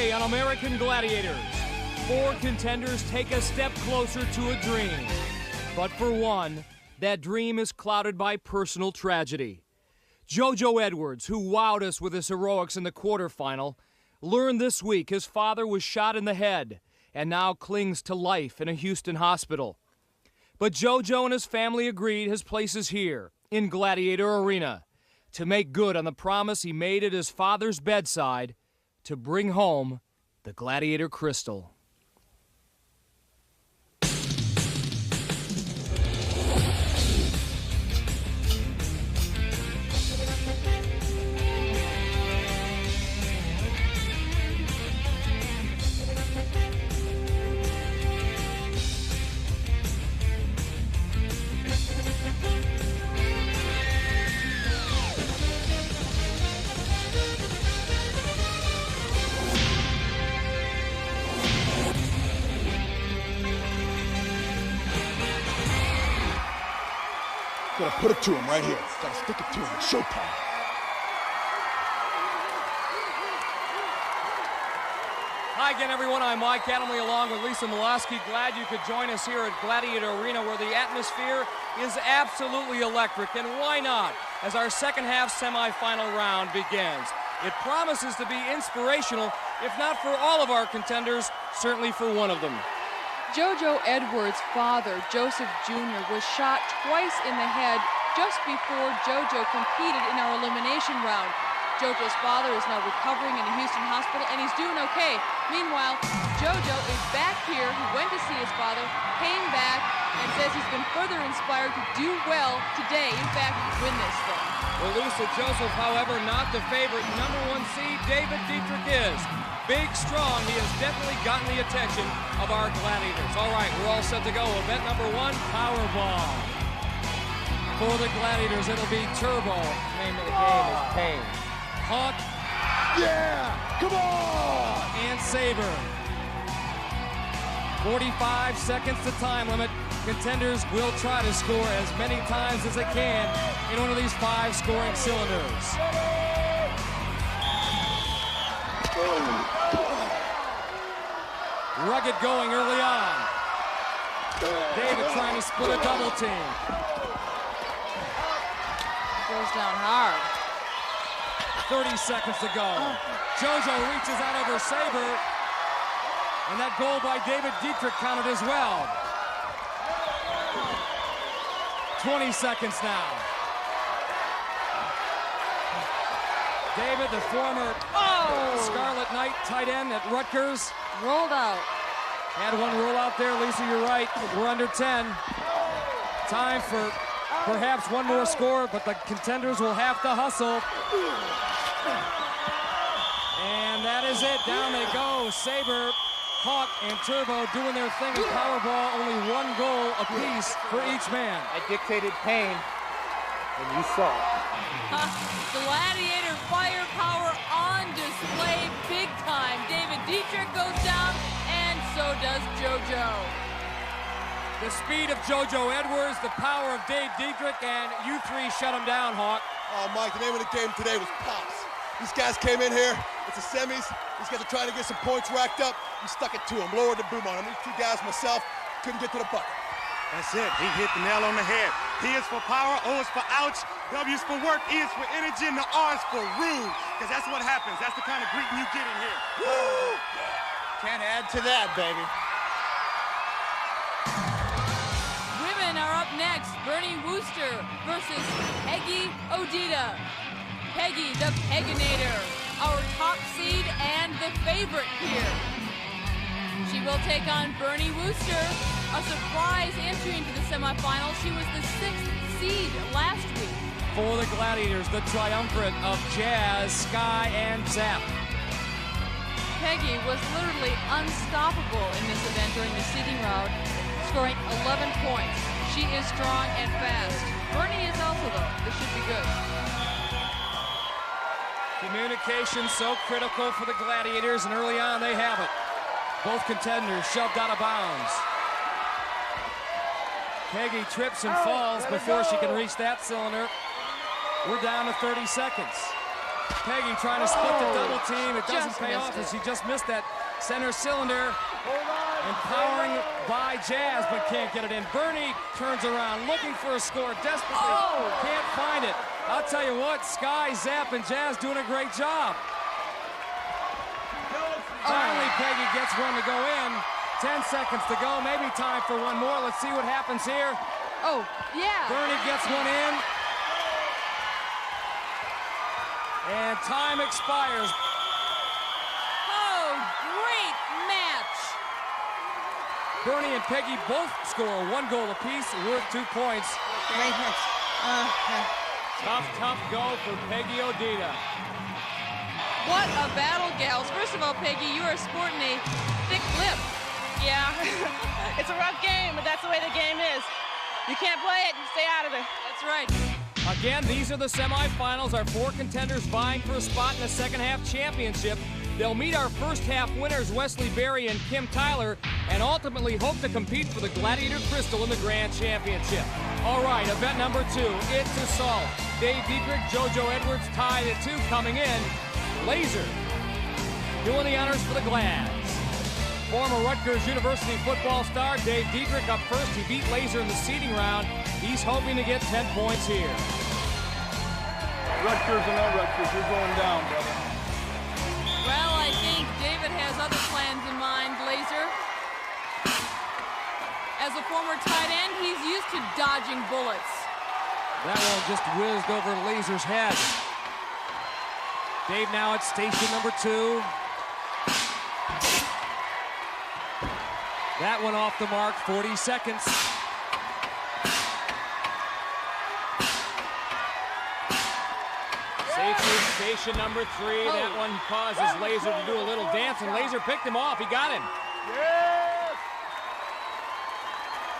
Today on American Gladiators, 4 contenders take a step closer to a dream. But for one, that dream is clouded by personal tragedy. JoJo Edwards, who wowed us with his heroics in the quarterfinal, learned this week his father was shot in the head and now clings to life in a Houston hospital. But JoJo and his family agreed his place is here, in Gladiator Arena, to make good on the promise he made at his father's bedside to bring home the Gladiator Crystal. Gotta put it to him right here. Gotta stick it to him. It's showtime. Hi again, everyone. I'm Mike Adamley along with Lisa Milosky. Glad you could join us here at Gladiator Arena, where the atmosphere is absolutely electric. And why not, as our second half semifinal round begins? It promises to be inspirational, if not for all of our contenders, certainly for one of them. JoJo Edwards' father, Joseph Jr., was shot twice in the head just before JoJo competed in our elimination round. JoJo's father is now recovering in a Houston hospital, and he's doing okay. Meanwhile, JoJo is back here. He went to see his father, came back, and says he's been further inspired to do well today. In fact, win this thing. Well, Lisa, Joseph, however, not the favorite. Number 1 seed, David Diederich is. Big, strong, he has definitely gotten the attention of our Gladiators. All right, we're all set to go. Event number 1, Powerball. For the Gladiators, it'll be Turbo. Name of the game is Pain. Hawk. Yeah! Come on! And Saber. 45 seconds to time limit. Contenders will try to score as many times as they can in one of these 5 scoring cylinders. Rugged going early on. David trying to split a double team. Goes down hard. 30 seconds to go. JoJo reaches out over Saber. And that goal by David Diederich counted as well. 20 seconds now. David, the former Scarlet Knight tight end at Rutgers. Rolled out. Had one roll out there, Lisa, you're right. We're under 10. Time for perhaps one more score, but the contenders will have to hustle. And that is it. Down they go. Saber, Hawk, and Turbo doing their thing in Powerball. Only 1 goal apiece for each man. I dictated Pain, and you saw it. Gladiator firepower on display big time. David Diederich goes down, and so does JoJo. The speed of JoJo Edwards, the power of Dave Diederich, and you 3 shut him down, Hawk. Oh, Mike, the name of the game today was Pops. These guys came in here. It's the semis. These guys are trying to get some points racked up. We stuck it to them, lowered the boom on them. These 2 guys, myself, couldn't get to the bucket. That's it. He hit the nail on the head. P is for power, O is for ouch, W is for work, E is for energy, and the R is for rude. Because that's what happens. That's the kind of greeting you get in here. Woo! Can't add to that, baby. Women are up next. Bernie Wooster versus Peggy Odita. Peggy, the Peginator, our top seed and the favorite here. She will take on Bernie Wooster, a surprise entry into the semifinals. She was the 6th seed last week. For the Gladiators, the triumvirate of Jazz, Sky, and Zap. Peggy was literally unstoppable in this event during the seeding round, scoring 11 points. She is strong and fast. Bernie is also, though. This should be good. Communication so critical for the Gladiators, and early on they have it. Both contenders shoved out of bounds. Peggy trips and falls before she can reach that cylinder. We're down to 30 seconds. Peggy trying to split the double team. It doesn't Just pay off missed as it. she just missed that center cylinder. Empowering by Jazz, but can't get it in. Bernie turns around, looking for a score desperately. Can't find it. I'll tell you what, Sky, Zap, and Jazz doing a great job. Finally, Peggy gets one to go in. 10 seconds to go, maybe time for one more. Let's see what happens here. Oh, yeah. Bernie gets one in. And time expires. Oh, great match. Bernie and Peggy both score 1 goal apiece, worth 2 points. Great hits. Tough go for Peggy Odita. What a battle, gals. First of all, Peggy, you are sporting a thick lip. Yeah, it's a rough game, but that's the way the game is. You can't play it, you stay out of it. That's right. Again, these are the semifinals. Our 4 contenders vying for a spot in the second half championship. They'll meet our first half winners, Wesley Berry and Kim Tyler, and ultimately hope to compete for the Gladiator Crystal in the Grand Championship. All right, event number 2, it's assault. Dave Diederich, JoJo Edwards tied at 2 coming in. Laser doing the honors for the Glads. Former Rutgers University football star Dave Diederich up first. He beat Laser in the seeding round. He's hoping to get 10 points here. Rutgers or no Rutgers, you're going down, brother. Well, I think David has other plans in mind, Laser. As a former tight end, he's used to dodging bullets. That one just whizzed over Laser's head. Dave now at station number 2. That one off the mark, 40 seconds. Safety station number 3. That one causes Laser to do a little dance, and Laser picked him off. He got him.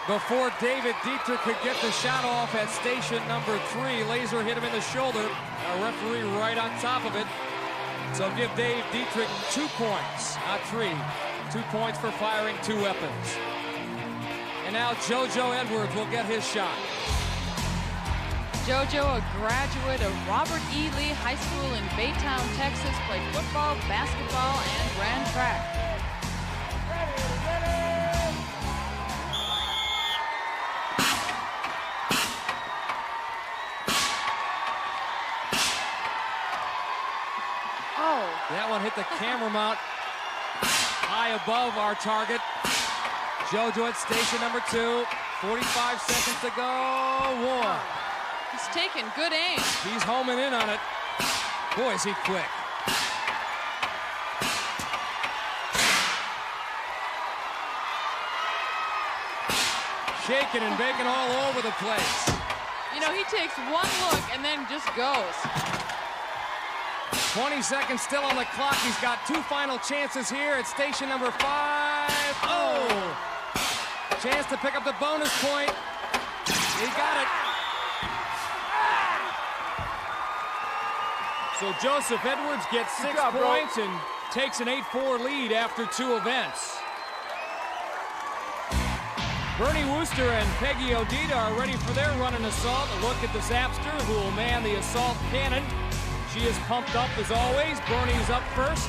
Before David Diederich could get the shot off at station number 3, Laser hit him in the shoulder. A referee right on top of it. So give Dave Diederich 2 points, not 3. 2 points for firing 2 weapons. And now JoJo Edwards will get his shot. JoJo, a graduate of Robert E. Lee High School in Baytown, Texas, played football, basketball, and ran track. That one hit the camera mount high above our target. JoJo at station number 2. 45 seconds to go. 1. He's taking good aim. He's homing in on it. Boy, is he quick. Shaking and baking all over the place. You know, he takes one look and then just goes. 20 seconds still on the clock. He's got 2 final chances here at station number 5. Oh! Chance to pick up the bonus point. He got it. So Joseph Edwards gets 6 points and takes an 8-4 lead after 2 events. Bernie Wooster and Peggy Odita are ready for their run and assault. A look at the Zapster, who will man the assault cannon. She is pumped up as always. Bernie's up first.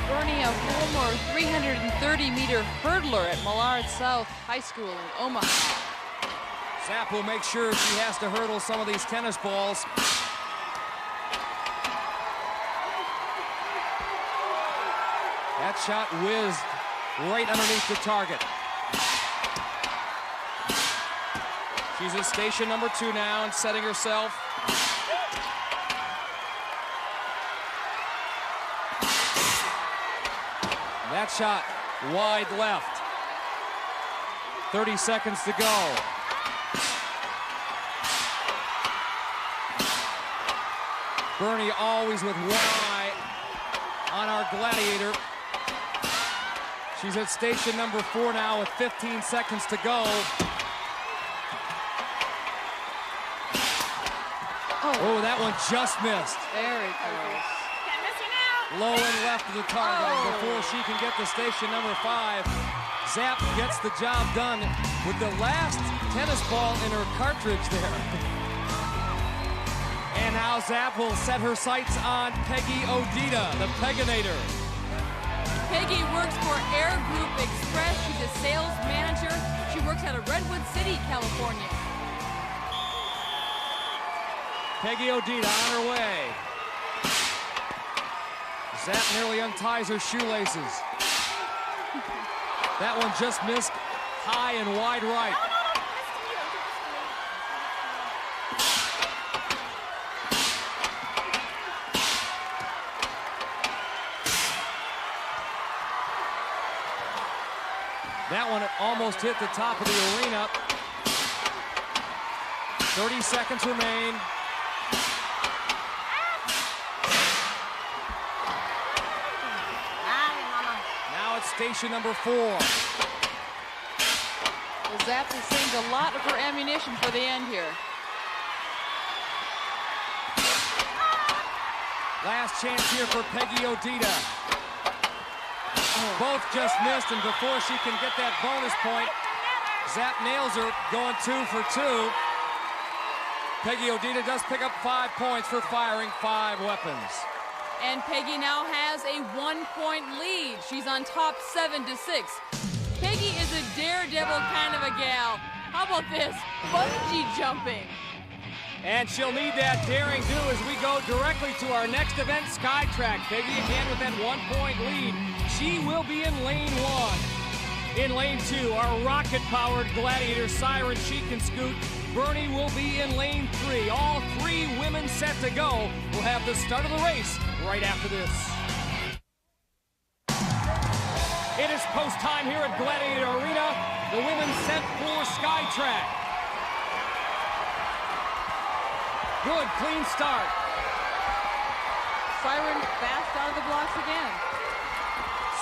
Bernie, a former 330-meter hurdler at Millard South High School in Omaha. Zap will make sure she has to hurdle some of these tennis balls. That shot whizzed right underneath the target. She's at station number 2 now and setting herself. That shot wide left. 30 seconds to go. Bernie always with one eye on our Gladiator. She's at station number 4 now with 15 seconds to go. Oh, that one just missed. Very close. Can't miss her now. Low and left of the target before she can get to station number 5. Zap gets the job done with the last tennis ball in her cartridge there. And now Zap will set her sights on Peggy Odita, the Peginator. Peggy works for Air Group Express. She's a sales manager. She works out of Redwood City, California. Peggy Odita on her way. Zap nearly unties her shoelaces. That one just missed high and wide right. That one almost hit the top of the arena. 30 seconds remain. Now it's station number 4. Well, Zap has saved a lot of her ammunition for the end here. Last chance here for Peggy Odita. Both just missed, and before she can get that bonus point, Zap nails her, going 2 for 2. Peggy Odita does pick up 5 points for firing 5 weapons. And Peggy now has a 1-point lead. She's on top 7-6. Peggy is a daredevil kind of a gal. How about this? Bungee jumping. And she'll need that daring do as we go directly to our next event, Skytrack. Peggy again with that 1-point lead. She will be in lane 1. In lane 2, our rocket-powered Gladiator Siren, she can scoot. Bernie will be in lane 3. All 3 women set to go. We'll have the start of the race right after this. It is post time here at Gladiator Arena. The women set for Skytrack. Good, clean start. Siren fast out of the blocks again.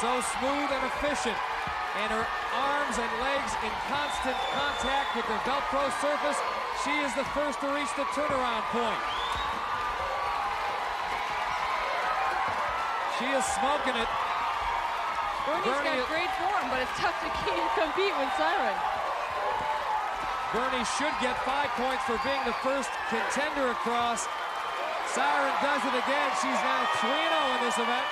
So smooth and efficient. And her arms and legs in constant contact with the Velcro surface. She is the first to reach the turnaround point. She is smoking it. Bernie's got great form, but it's tough to compete with Siren. Bernie should get 5 points for being the first contender across. Siren does it again. She's now 3-0 in this event.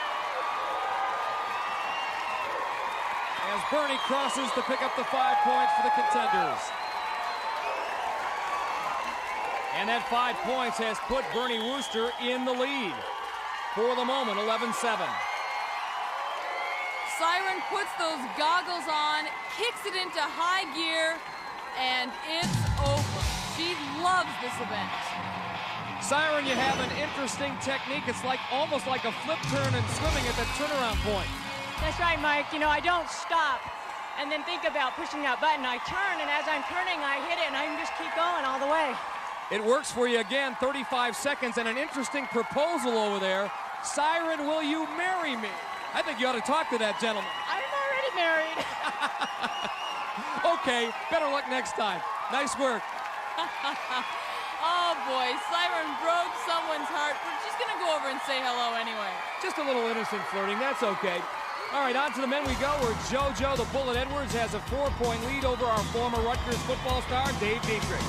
As Bernie crosses to pick up the 5 points for the contenders. And that 5 points has put Bernie Wooster in the lead. For the moment, 11-7. Siren puts those goggles on, kicks it into high gear, and it's over. She loves this event. Siren, you have an interesting technique. It's almost like a flip turn and swimming at that turnaround point. That's right, Mike. You know, I don't stop and then think about pushing that button. I turn, and as I'm turning, I hit it, and I can just keep going all the way. It works for you again, 35 seconds, and an interesting proposal over there. Siren, will you marry me? I think you ought to talk to that gentleman. I'm already married. Okay, better luck next time. Nice work. Oh boy, Siren broke someone's heart, but she's gonna go over and say hello anyway. Just a little innocent flirting, that's okay. All right, on to the men we go, where JoJo, the Bullet Edwards, has a 4-point lead over our former Rutgers football star, Dave Diederich.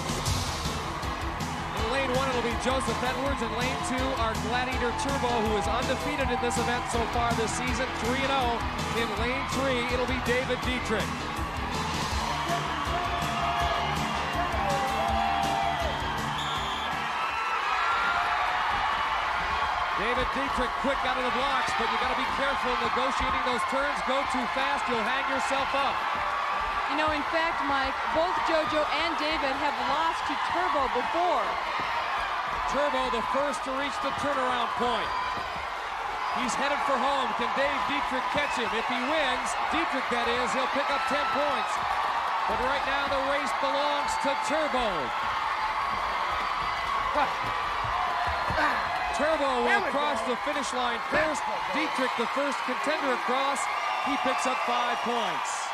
In lane 1, it'll be Joseph Edwards. In lane 2, our Gladiator Turbo, who is undefeated in this event so far this season, 3-0. In lane 3, it'll be David Diederich. David Diederich quick out of the blocks, but you got to be careful negotiating those turns. Go too fast, you'll hang yourself up. You know, in fact, Mike, both JoJo and David have lost to Turbo before. Turbo the first to reach the turnaround point. He's headed for home. Can Dave Diederich catch him? If he wins, Diederich that is, he'll pick up 10 points. But right now the race belongs to Turbo. Turbo will cross the finish line first. Diederich, the first contender across, he picks up 5 points.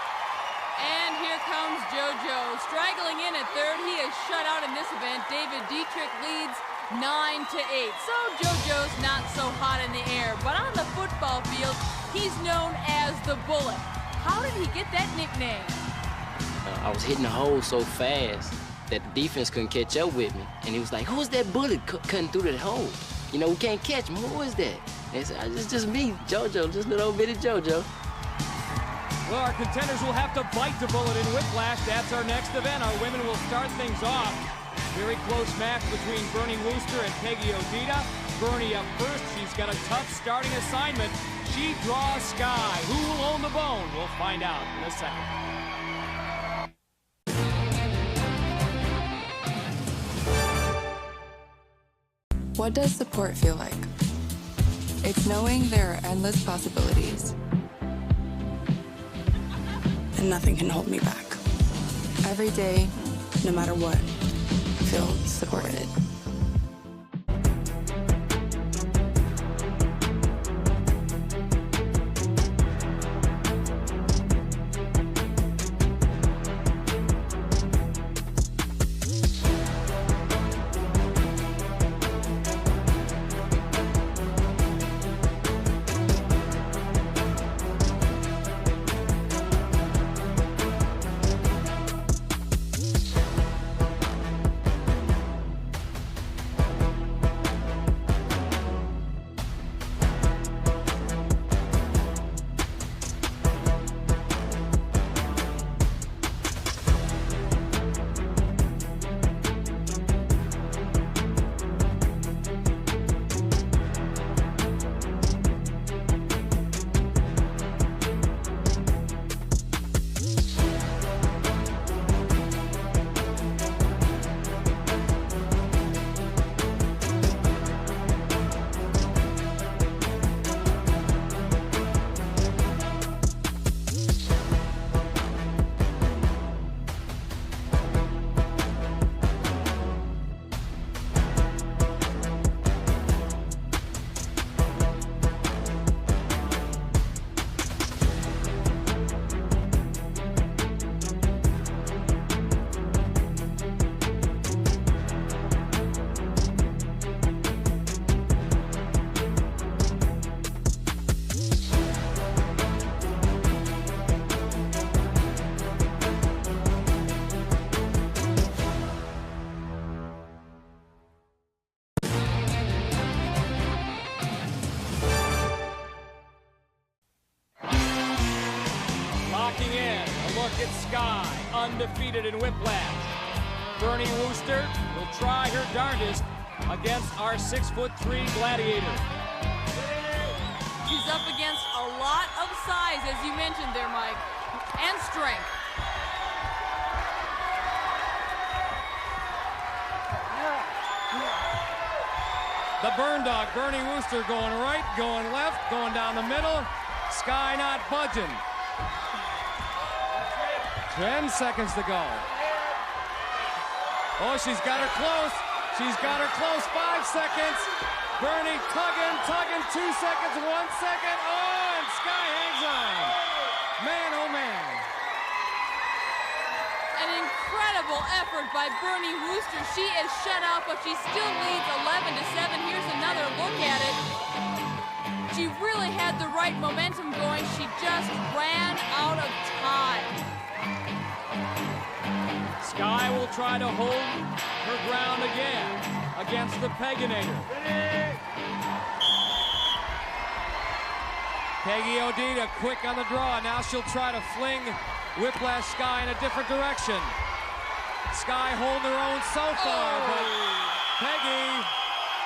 And here comes JoJo, straggling in at third. He is shut out in this event. David Diederich leads 9-8. So JoJo's not so hot in the air, but on the football field, he's known as the Bullet. How did he get that nickname? I was hitting the hole so fast, that the defense couldn't catch up with me. And he was like, who's that bullet cutting through that hole? You know, we can't catch him. Who is that? And he said, it's just me, JoJo, just little bitty JoJo. Well, our contenders will have to bite the bullet in Whiplash. That's our next event. Our women will start things off. Very close match between Bernie Wooster and Peggy Odita. Bernie up first. She's got a tough starting assignment. She draws Sky. Who will own the bone? We'll find out in a second. What does support feel like? It's knowing there are endless possibilities. And nothing can hold me back. Every day, no matter what, I feel supported. Sky, undefeated in Whiplash. Bernie Wooster will try her darndest against our 6'3" Gladiator. She's up against a lot of size, as you mentioned there, Mike, and strength. The burn dog, Bernie Wooster, going right, going left, going down the middle. Sky not budging. 10 seconds to go. Oh, she's got her close. She's got her close. 5 seconds. Bernie tugging, 2 seconds, 1 second. Oh, and Sky hangs on. Man, oh man. An incredible effort by Bernie Wooster. She is shut out, but she still leads 11-7. Here's another look at it. She really had the right momentum going. She just ran out of time. Sky will try to hold her ground again against the Peginator. Peggy Odita quick on the draw. Now she'll try to fling Whiplash Sky in a different direction. Sky holding her own so far, but Peggy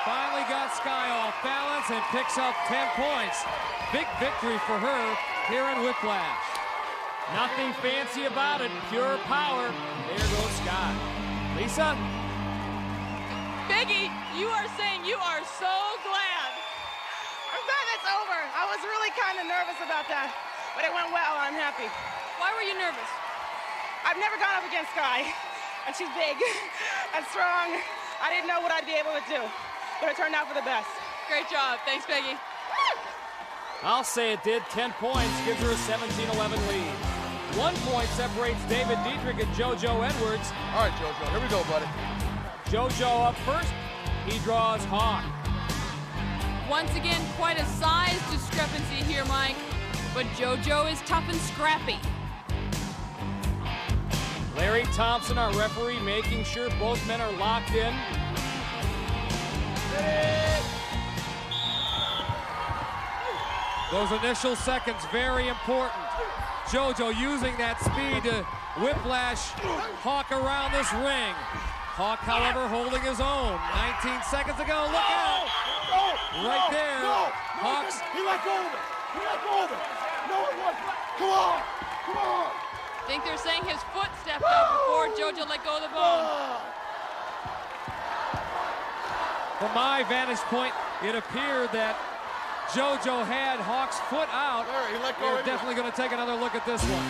finally got Sky off balance and picks up 10 points. Big victory for her here in Whiplash. Nothing fancy about it, pure power. There goes Sky. Lisa? Peggy, you are saying you are so glad. I'm glad it's over. I was really kind of nervous about that, but it went well. I'm happy. Why were you nervous? I've never gone up against Sky, and she's big and strong. I didn't know what I'd be able to do, but it turned out for the best. Great job. Thanks, Peggy. I'll say it did. 10 points gives her a 17-11 lead. 1 point separates David Diederich and JoJo Edwards. All right, JoJo, here we go, buddy. JoJo up first. He draws Hawk. Once again, quite a size discrepancy here, Mike. But JoJo is tough and scrappy. Larry Thompson, our referee, making sure both men are locked in. Those initial seconds, very important. JoJo using that speed to whiplash Hawk around this ring. Hawk, however, holding his own. 19 seconds ago, look out! Right there, Hawk's... He let go of it! He let go of it! No, it wasn't! Come on! Come on! I think they're saying his foot stepped up before JoJo let go of the bone. From my vantage point, it appeared that JoJo had Hawk's foot out. We're definitely going to take another look at this one.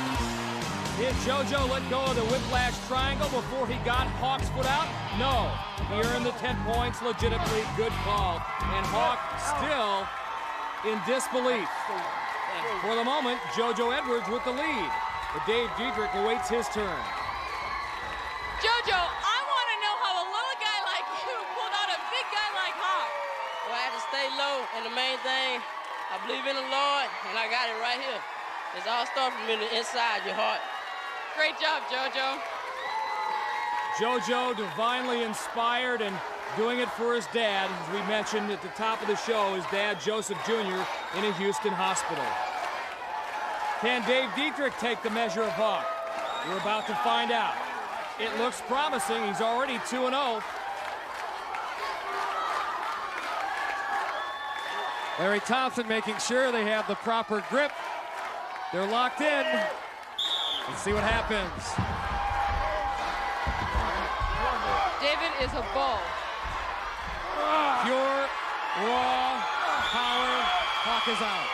Did JoJo let go of the whiplash triangle before he got Hawk's foot out? No. He earned the 10 points legitimately. Good call. And Hawk still in disbelief. And for the moment, JoJo Edwards with the lead. But Dave Diederich awaits his turn. JoJo, I want to know how a little guy like you pulled out a big guy like Hawk. Well, I had to stay low, and the main thing, I believe in the Lord, and I got it right here. It's all starting from inside your heart. Great job, JoJo. JoJo divinely inspired and doing it for his dad. As we mentioned at the top of the show, his dad, Joseph Jr., in a Houston hospital. Can Dave Diederich take the measure of Hawk? We're about to find out. It looks promising. He's already 2-0. Larry Thompson making sure they have the proper grip. They're locked in. Let's see what happens. David is a bull. Pure, raw power. Hawk is out.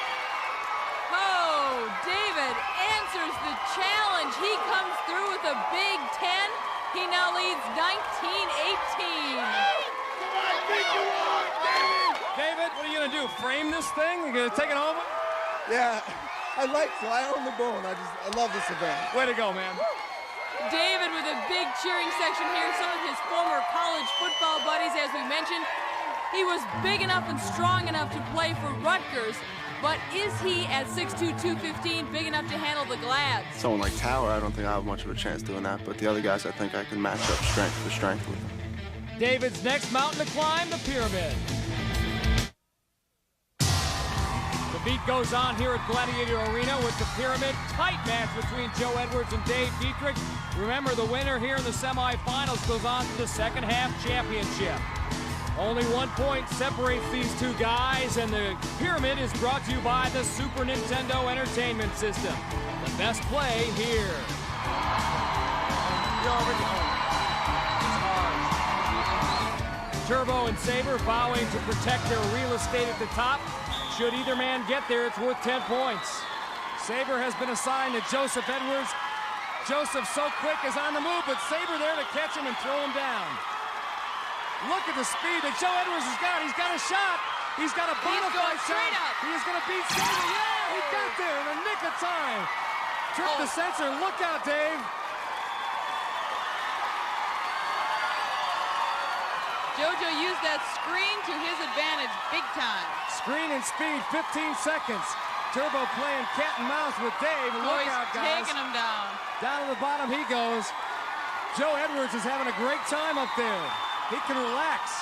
Oh, David answers the challenge. He comes through with a big 10. He now leads 19-18. David, what are you gonna do? Frame this thing? You gonna take it home? Yeah, I like to. I own the bone. I love this event. Way to go, man. David with a big cheering section here. Some of his former college football buddies, as we mentioned. He was big enough and strong enough to play for Rutgers, but is he at 6'2", 215 big enough to handle the Glads? Someone like Tower, I don't think I have much of a chance doing that, but the other guys, I think I can match up strength for strength with them. David's next mountain to climb, the pyramid. The beat goes on here at Gladiator Arena with the pyramid. Tight match between Joe Edwards and Dave Diederich. Remember, the winner here in the semifinals goes on to the second half championship. Only 1 point separates these two guys, and the pyramid is brought to you by the Super Nintendo Entertainment System. The best play here. Turbo and Saber vowing to protect their real estate at the top. Should either man get there, it's worth 10 points. Saber has been assigned to Joseph Edwards. Joseph so quick is on the move, but Saber there to catch him and throw him down. Look at the speed that Joe Edwards has got. He's got a shot. He's got a bona fide shot. He is going to beat Saber. Yeah, he got there in the nick of time. Trip the sensor. Look out, Dave. JoJo used that screen to his advantage big time. Screen and speed, 15 seconds. Turbo playing cat and mouse with Dave. Look out, guys. Taking him down. Down to the bottom he goes. Joe Edwards is having a great time up there. He can relax.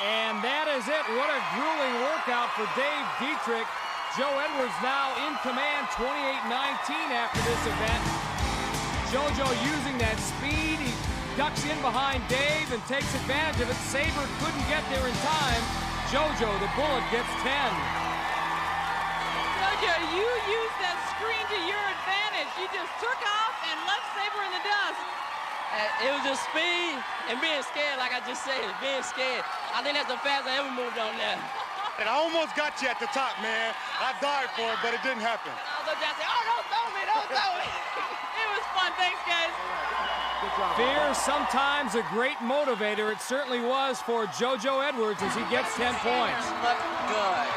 And that is it. What a grueling workout for Dave Diederich. Joe Edwards now in command, 28-19 after this event. JoJo using that speed. He ducks in behind Dave and takes advantage of it. Saber couldn't get there in time. JoJo, the bullet, gets 10. JoJo, you used that screen to your advantage. You just took off and left Saber in the dust. It was just speed and being scared, like I just said, being scared. I think that's the fastest I ever moved on there. And I almost got you at the top, man. I died for it, but it didn't happen. I was down saying, oh, don't throw me, don't throw me. It was fun. Thanks, guys. Fear sometimes a great motivator. It certainly was for JoJo Edwards as he gets 10 points. Look good.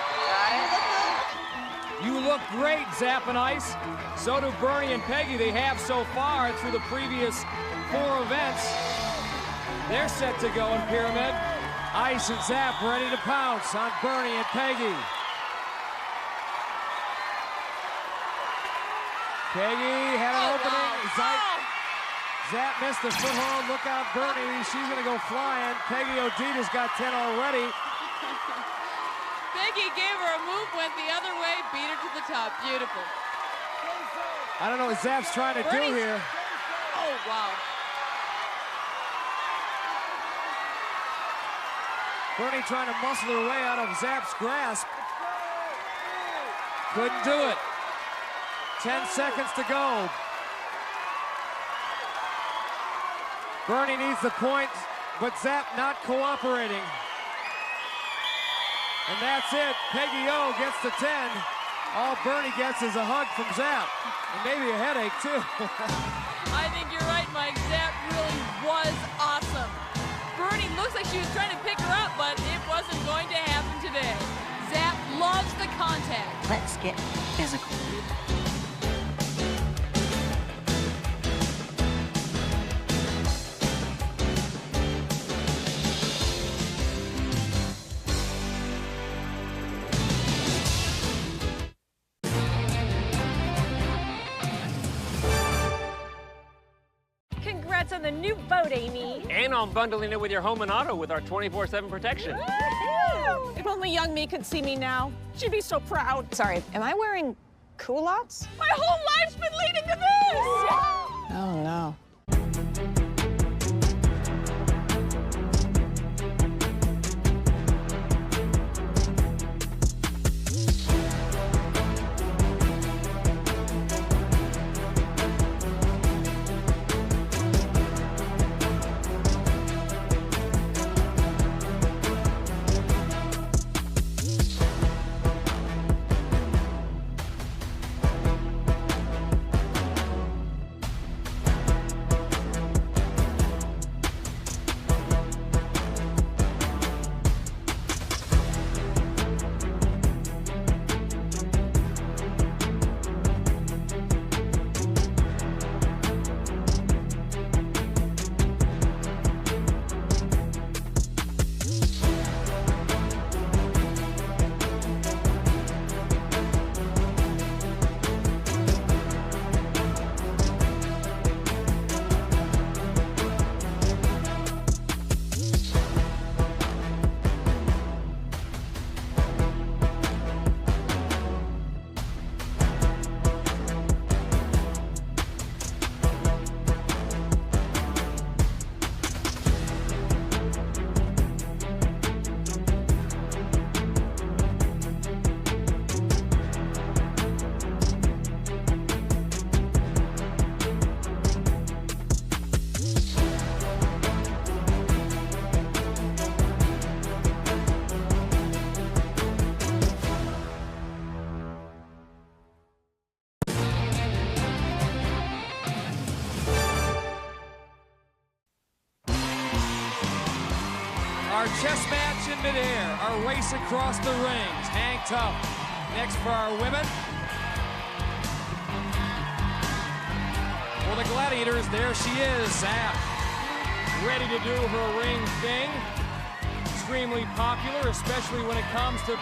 You look great, Zap and Ice. So do Bernie and Peggy. They have so far through the previous 4 events. They're set to go in Pyramid. Ice and Zap ready to pounce on Bernie and Peggy. Peggy had an opening. Zap missed the foothold. Look out, Bernie. She's going to go flying. Peggy Odita's got 10 already. Peggy gave her a move, went the other way, beat her to the top. Beautiful. I don't know what Zap's trying to do here. Oh, wow. Bernie trying to muscle her way out of Zap's grasp. Couldn't do it. 10 seconds to go. Bernie needs the points, but Zap not cooperating. And that's it. Peggy O gets the 10. All Bernie gets is a hug from Zap. And maybe a headache, too. I think you're right, Mike. Zap really was awesome. Bernie looks like she was trying to pick her up, but it wasn't going to happen today. Zap loves the contact. Let's get physical. Congrats on the new boat, Amy. And on bundling it with your home and auto with our 24/7 protection. Woo! If only young me could see me now. She'd be so proud. Sorry, am I wearing culottes? My whole life's been leading to this! Oh, no. Our chess match in midair, our race across the rings. Hang tough. Next for our women. For the Gladiators, there she is, Zap. Ready to do her ring thing. Extremely popular, especially when it comes to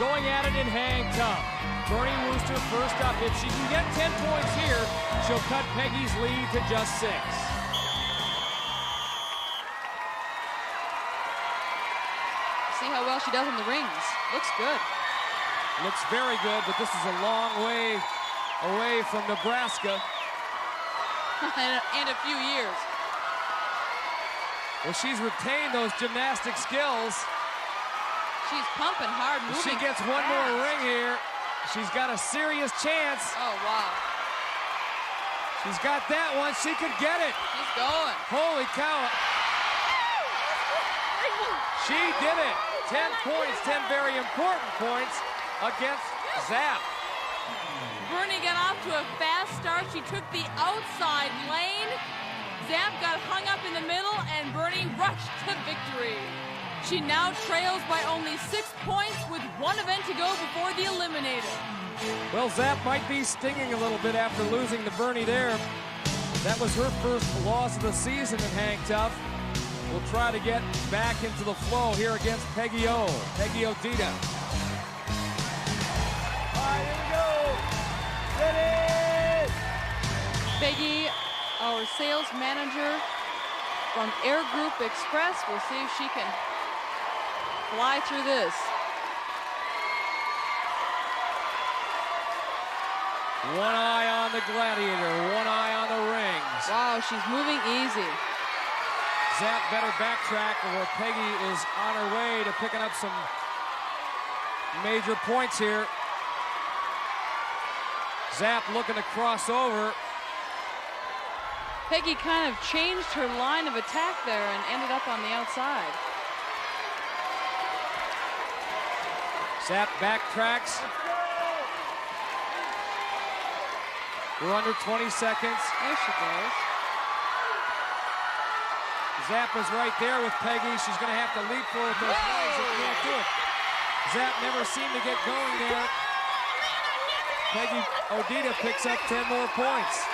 going at it in hang tough. Bernie Wooster first up. If she can get 10 points here, she'll cut Peggy's lead to just 6. See how well she does in the rings. Looks good. Looks very good, but this is a long way away from Nebraska. and a few years. Well, she's retained those gymnastic skills. She's pumping hard, moving. If she gets one more ring here, she's got a serious chance. Oh, wow. She's got that one. She could get it. She's going. Holy cow. She did it. 10 points, 10 very important points against Zap. Bernie got off to a fast start. She took the outside lane. Zap got hung up in the middle, and Bernie rushed to victory. She now trails by only 6 points with one event to go before the Eliminator. Well, Zap might be stinging a little bit after losing to Bernie there. That was her first loss of the season in Hang Tough. We'll try to get back into the flow here against Peggy O. Peggy Odita. All right, here we go. Ready, Peggy, our sales manager from Air Group Express. We'll see if she can fly through this. One eye on the Gladiator, one eye on the rings. Wow, she's moving easy. Zap better backtrack, where Peggy is on her way to picking up some major points here. Zap looking to cross over. Peggy kind of changed her line of attack there and ended up on the outside. Zap backtracks. We're under 20 seconds. There she goes. Zap is right there with Peggy. She's going to have to leap for it with those legs. She can't do it. Zap never seemed to get going there. Peggy Odita picks up 10 more points.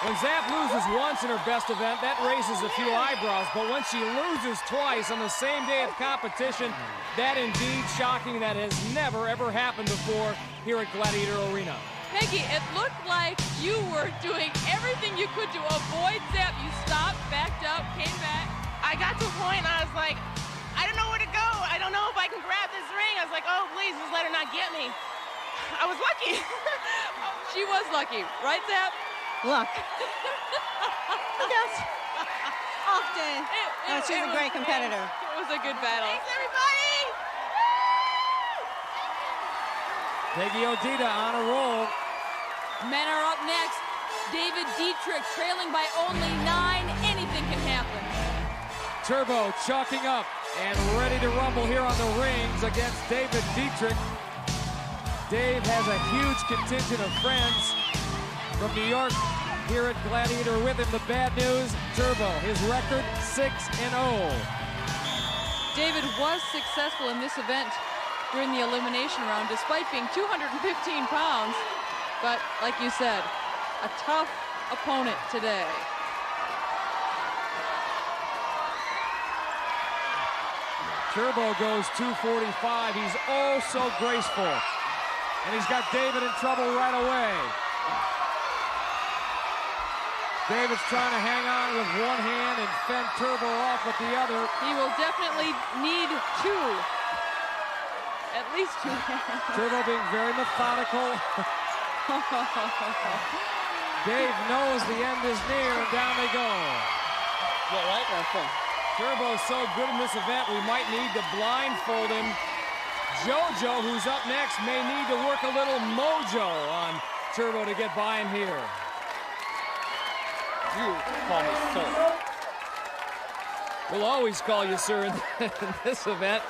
When Zap loses once in her best event, that raises a few eyebrows, but when she loses twice on the same day of competition, that indeed shocking. That has never, ever happened before here at Gladiator Arena. Peggy, it looked like you were doing everything you could to avoid Zap. You stopped, backed up, came back. I got to a point and I was like, I don't know where to go. I don't know if I can grab this ring. I was like, oh, please, just let her not get me. I was lucky. She was lucky, right, Zap? Luck. Yes. Off day. She's a great competitor. It was a good battle. Thanks, everybody. Peggy Odita on a roll. Men are up next. David Diederich trailing by only 9. Anything can happen. Turbo chalking up and ready to rumble here on the rings against David Diederich. Dave has a huge contingent of friends from New York here at Gladiator with him. The bad news, Turbo, his record 6-0. David was successful in this event during the elimination round, despite being 215 pounds. But like you said, a tough opponent today. Turbo goes 245. He's oh so graceful. And he's got David in trouble right away. David's trying to hang on with one hand and fend Turbo off with the other. He will definitely need 2. At least 2 hands. Turbo being very methodical. Dave knows the end is near, and down they go. Yeah, right? Turbo's so good in this event, we might need to blindfold him. JoJo, who's up next, may need to work a little mojo on Turbo to get by him here. You call me sir. We'll always call you sir in this event.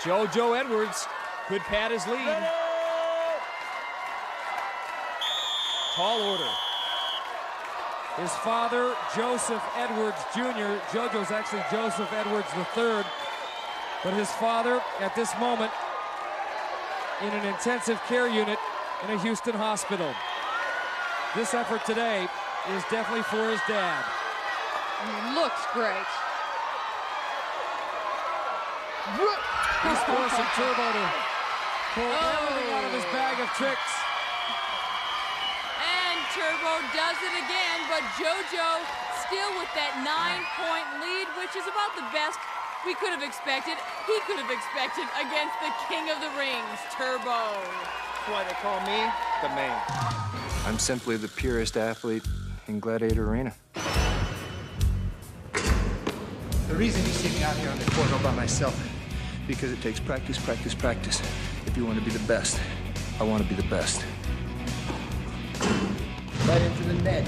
JoJo Edwards could pad his lead. Tall order. His father, Joseph Edwards Jr. JoJo's actually Joseph Edwards III. But his father, at this moment, in an intensive care unit in a Houston hospital. This effort today is definitely for his dad. He looks great. He's forcing Turbo to pull everything out of his bag of tricks. And Turbo does it again, but JoJo still with that 9-point lead, which is about the best we could have expected. He could have expected against the king of the rings, Turbo. That's why they call me the man. I'm simply the purest athlete in Gladiator Arena. The reason you see me out here on the court all by myself, because it takes practice, practice, practice. If you want to be the best, I want to be the best. Right into the net.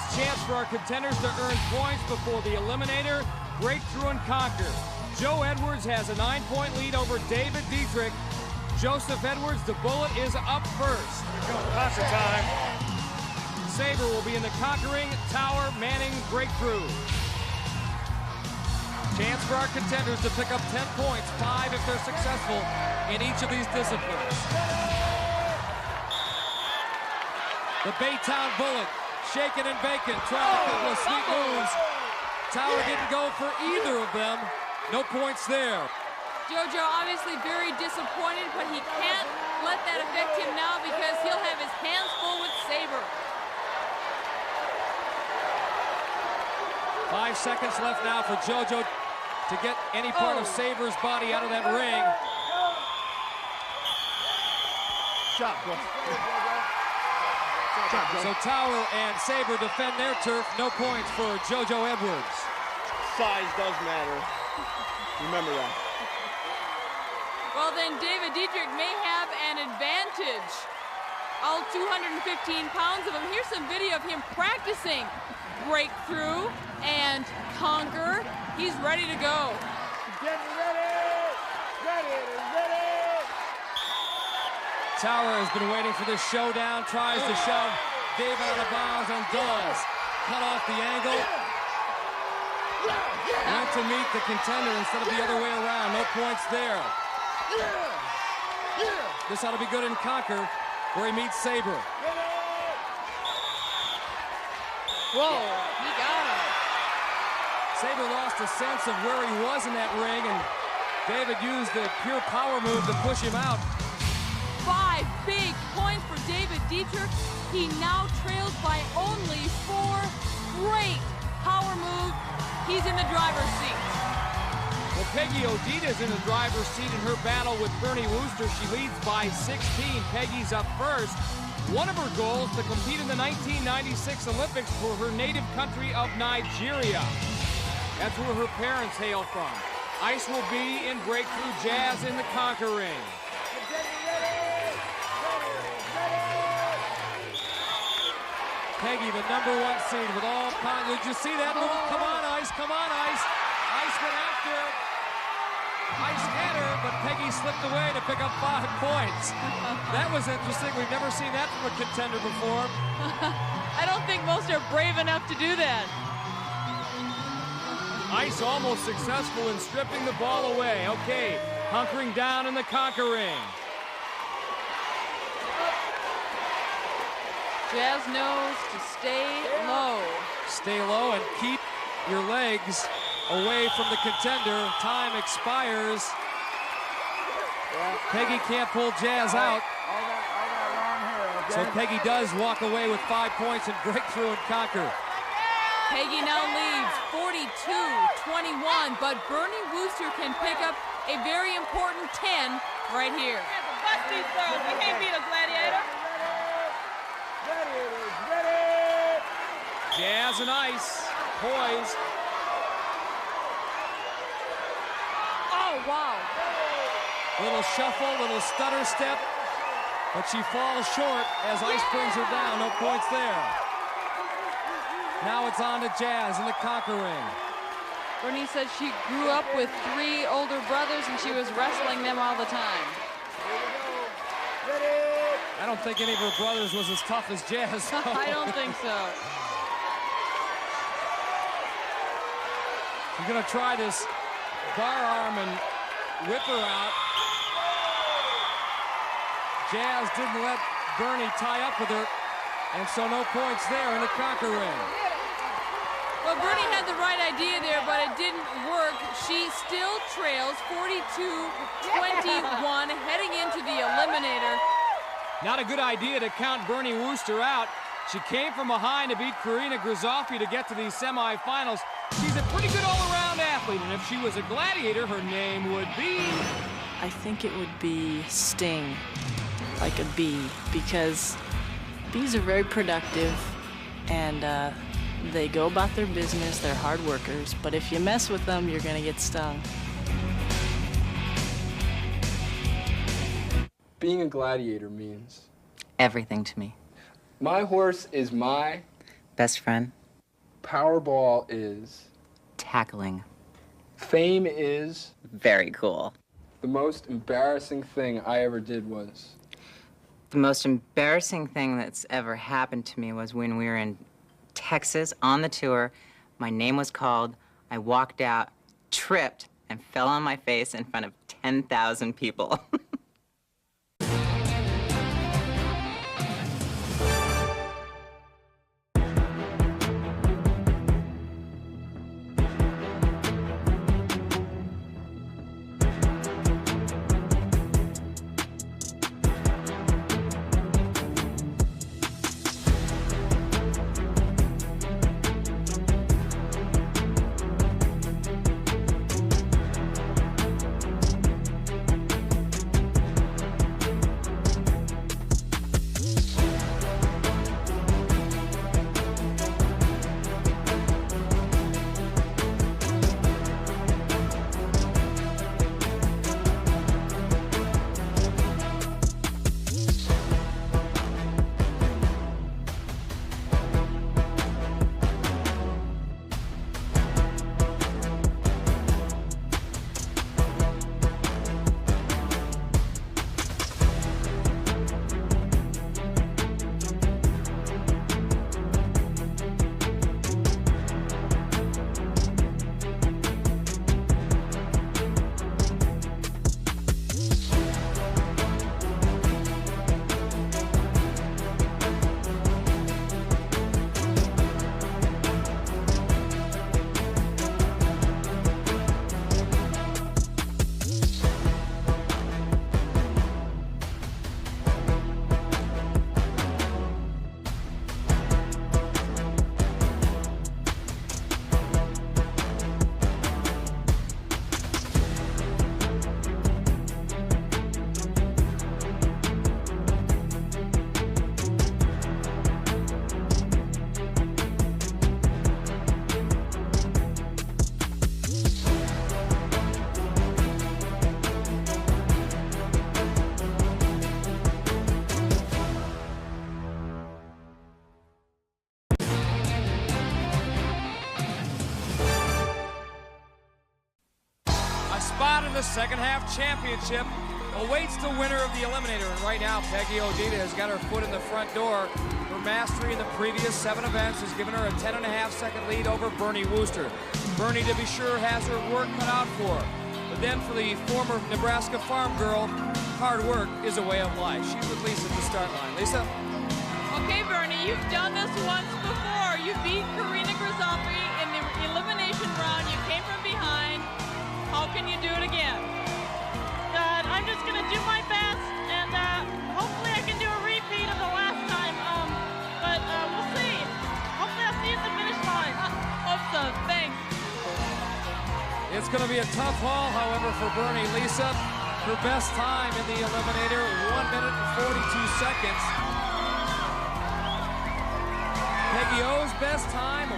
last chance for our contenders to earn points before the Eliminator, Breakthrough, and Conquer. Joe Edwards has a 9-point lead over David Diederich. Joseph Edwards, the Bullet, is up first. Conquer time. Sabre will be in the Conquering, Tower, Manning, Breakthrough. Chance for our contenders to pick up 10 points, 5 if they're successful in each of these disciplines. The Baytown Bullet, shaking and baking, trying a couple of sweet moves. Tower didn't go for either of them. No points there. JoJo obviously very disappointed, but he can't let that affect him now because he'll have his hands full with Sabre. 5 seconds left now for JoJo to get any part of Sabre's body out of that ring. Shot, bro. So Tower and Sabre defend their turf. No points for JoJo Edwards. Size does matter. Remember that. Well, then David Diederich may have an advantage. All 215 pounds of him. Here's some video of him practicing Breakthrough and Conquer. He's ready to go. Get ready! Ready! Tower has been waiting for this showdown, tries to shove David out of bounds and does. Cut off the angle. Went to meet the contender instead of the other way around. No points there. This ought to be good in Conquer, where he meets Sabre. Whoa, he got him. Sabre lost a sense of where he was in that ring, and David used the pure power move to push him out. 5 big points for David Diederich. He now trails by only 4. Great power move. He's in the driver's seat. Well, Peggy Odita is in the driver's seat in her battle with Bernie Wooster. She leads by 16. Peggy's up first. One of her goals to compete in the 1996 Olympics for her native country of Nigeria. That's where her parents hail from. Ice will be in Breakthrough, Jazz in the Conquering. Peggy, the #1 seed with all kinds. Did you see that move? Come on, Ice. Come on, Ice. Ice went after. Ice had her, but Peggy slipped away to pick up 5 points. That was interesting. We've never seen that from a contender before. I don't think most are brave enough to do that. Ice almost successful in stripping the ball away. Okay, hunkering down in the Conquering. Jazz knows to stay low. Stay low and keep your legs away from the contender. Time expires. Peggy can't pull Jazz out. So Peggy does walk away with 5 points and Breakthrough and Conquer. Peggy now leads 42-21, but Bernie Wooster can pick up a very important 10 right here. Bust these girls. We can't beat a gladiator. Jazz and Ice, poised. Oh, wow. Little shuffle, little stutter step, but she falls short as Ice brings her down. No points there. Now it's on to Jazz in the Conquering. Bernie said she grew up with 3 older brothers and she was wrestling them all the time. I don't think any of her brothers was as tough as Jazz. So. I don't think so. She's gonna try this bar arm and whip her out. Jazz didn't let Bernie tie up with her, and so no points there in the Conquering. Well, Bernie had the right idea there, but it didn't work. She still trails 42-21 heading into the Eliminator. Not a good idea to count Bernie Wooster out. She came from behind to beat Karina Grizofi to get to these semifinals. She's a pretty good all-around athlete, and if she was a gladiator, her name would be... I think it would be Sting, like a bee, because bees are very productive, and they go about their business, they're hard workers, but if you mess with them, you're gonna get stung. Being a gladiator means everything to me. My horse is my Best friend. Powerball is... Tackling. Fame is... Very cool. The most embarrassing thing I ever did was... The most embarrassing thing that's ever happened to me was when we were in Texas on the tour. My name was called. I walked out, tripped, and fell on my face in front of 10,000 people. The second half championship awaits the winner of the Eliminator, and right now Peggy Odita has got her foot in the front door. Her mastery in the previous 7 events has given her a 10.5-second lead over Bernie Wooster. Bernie, to be sure, has her work cut out for her, but then for the former Nebraska farm girl, hard work is a way of life. She's with Lisa at the start line. Lisa? Okay, Bernie, you've done this once before. You beat Karina Grizzoppi in the elimination round. You came from behind. How can you do it again? I'm just going to do my best, and hopefully I can do a repeat of the last time. But we'll see. Hopefully I'll see you at the finish line. Hope so. Thanks. It's going to be a tough haul, however, for Bernie. Lisa, her best time in the Eliminator, 1 minute and 42 seconds. Peggy O's best time,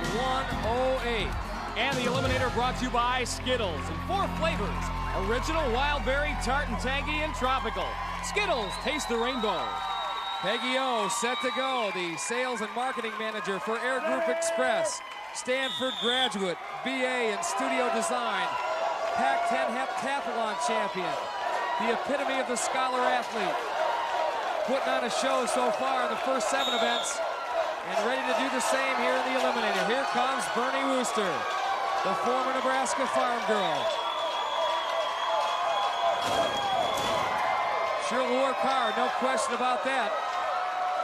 1:08. And the Eliminator brought to you by Skittles in 4 flavors: original, wild berry, tart, and tangy, and tropical. Skittles, taste the rainbow. Peggy O set to go, the sales and marketing manager for Air Group Express, Stanford graduate, BA in studio design, Pac-10 heptathlon champion, the epitome of the scholar athlete, putting on a show so far in the first 7 events, and ready to do the same here in the Eliminator. Here comes Bernie Wooster, the former Nebraska farm girl. She'll work hard, no question about that.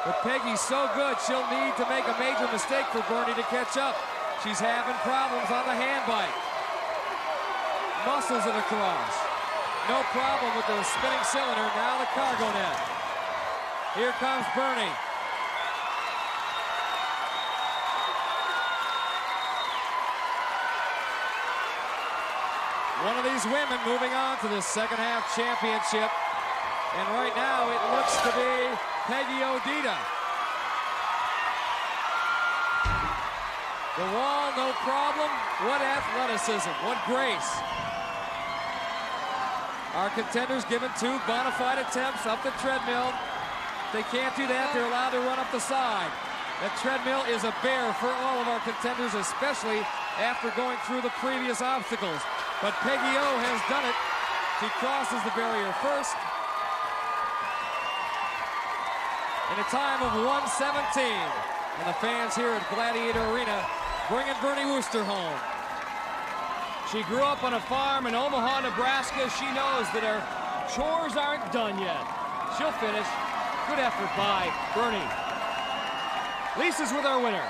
But Peggy's so good, she'll need to make a major mistake for Bernie to catch up. She's having problems on the hand bike. Muscles it across. No problem with the spinning cylinder, now the cargo net. Here comes Bernie. One of these women moving on to the second half championship. And right now it looks to be Peggy Odita. The wall, no problem. What athleticism, what grace. Our contenders given 2 bona fide attempts up the treadmill. If they can't do that, they're allowed to run up the side. That treadmill is a bear for all of our contenders, especially after going through the previous obstacles. But Peggy O has done it. She crosses the barrier first. In a time of 1:17. And the fans here at Gladiator Arena bringing Bernie Wooster home. She grew up on a farm in Omaha, Nebraska. She knows that her chores aren't done yet. She'll finish. Good effort by Bernie. Lisa's with our winner.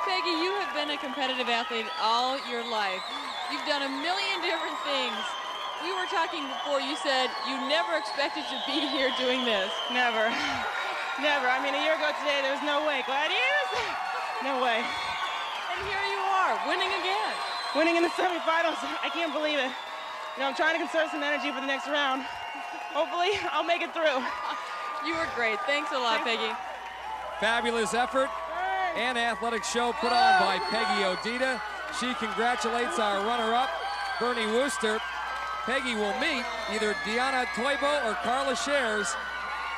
Peggy, you have been a competitive athlete all your life. You've done a million different things. We were talking before, you said you never expected to be here doing this. Never. Never. I mean, a year ago today, there was no way. Gladiators? No way. And here you are, winning again. Winning in the semifinals. I can't believe it. You know, I'm trying to conserve some energy for the next round. Hopefully, I'll make it through. You were great. Thanks a lot, Peggy. Fabulous effort and athletic show put on by Peggy Odita. She congratulates our runner-up, Bernie Wooster. Peggy will meet either Deanna Toibo or Carla Shares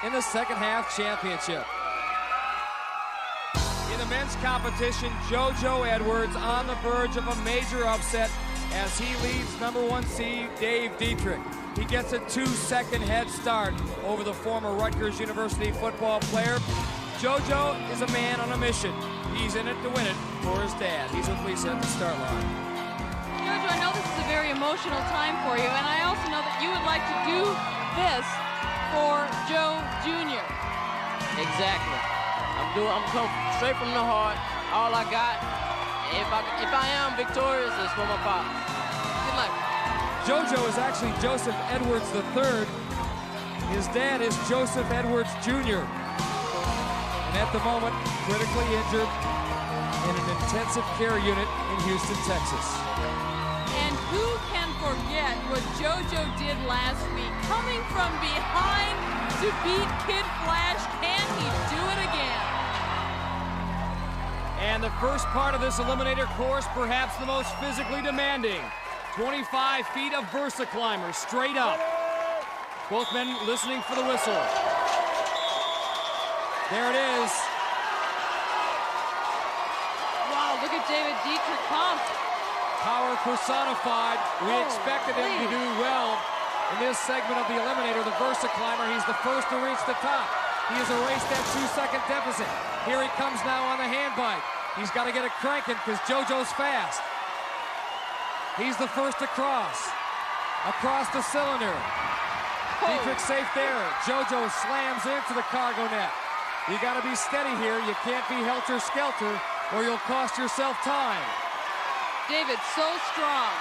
in the second half championship. In the men's competition, JoJo Edwards on the verge of a major upset as he leads #1 seed Dave Diederich. He gets a 2-second head start over the former Rutgers University football player. JoJo is a man on a mission. He's in it to win it for his dad. He's with Lisa at the start line. JoJo, I know this is a very emotional time for you, and I also know that you would like to do this for Joe Jr. Exactly. I'm coming straight from the heart. All I got. If I am victorious, it's for my pops. Good luck. JoJo is actually Joseph Edwards III. His dad is Joseph Edwards Jr. And at the moment, critically injured in an intensive care unit in Houston, Texas. And who can forget what JoJo did last week? Coming from behind to beat Kid Flash. Can he do it again? And the first part of this eliminator course, perhaps the most physically demanding. 25 feet of Versa climber, straight up. Both men listening for the whistle. There it is. Wow, look at David Diederich pumped. Power personified. We expected him to do well in this segment of the eliminator. The Versa climber, he's the first to reach the top. He has erased that 2-second deficit. Here he comes now on the hand bike. He's got to get it cranking because JoJo's fast. He's the first to cross. Across the cylinder. Diederich safe there. JoJo slams into the cargo net. You got to be steady here. You can't be helter-skelter or you'll cost yourself time. David, so strong.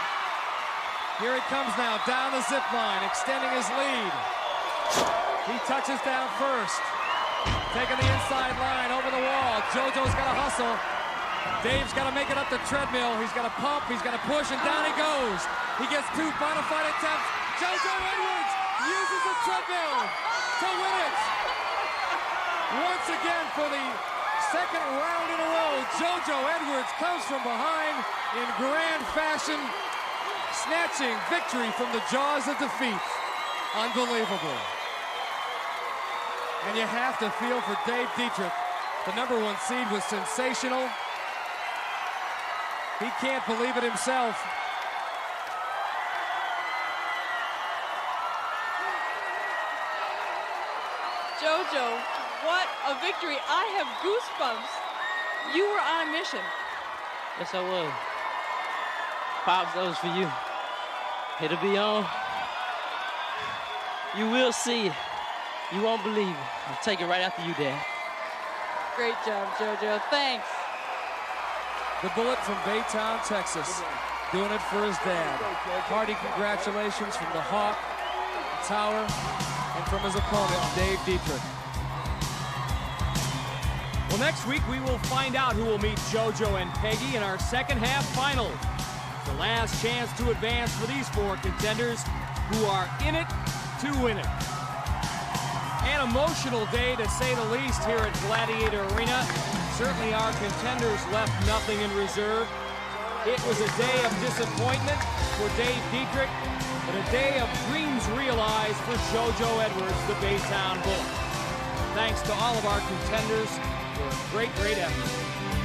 Here he comes now, down the zip line, extending his lead. He touches down first. Taking the inside line over the wall. JoJo's got to hustle. Dave's got to make it up the treadmill. He's got to pump, he's got to push, and down he goes. He gets 2 bona fide attempts. JoJo Edwards uses the treadmill to win it. Once again for the second round in a row, JoJo Edwards comes from behind in grand fashion, snatching victory from the jaws of defeat. Unbelievable. And you have to feel for Dave Diederich. The #1 seed was sensational. He can't believe it himself. JoJo, what a victory. I have goosebumps. You were on a mission. Yes, I was. Pops, that was for you. It'll be on. You will see it. You won't believe it. I'll take it right after you, Dad. Great job, JoJo. Thanks. The bullet from Baytown, Texas, doing it for his dad. Hearty congratulations from the Hawk, the Tower, and from his opponent, Dave Diederich. Well, next week we will find out who will meet JoJo and Peggy in our second half final. The last chance to advance for these 4 contenders who are in it to win it. An emotional day, to say the least, here at Gladiator Arena. Certainly our contenders left nothing in reserve. It was a day of disappointment for Dave Diederich, but a day of dreams realized for JoJo Edwards, the Baytown Bullet. Thanks to all of our contenders for a great, great effort.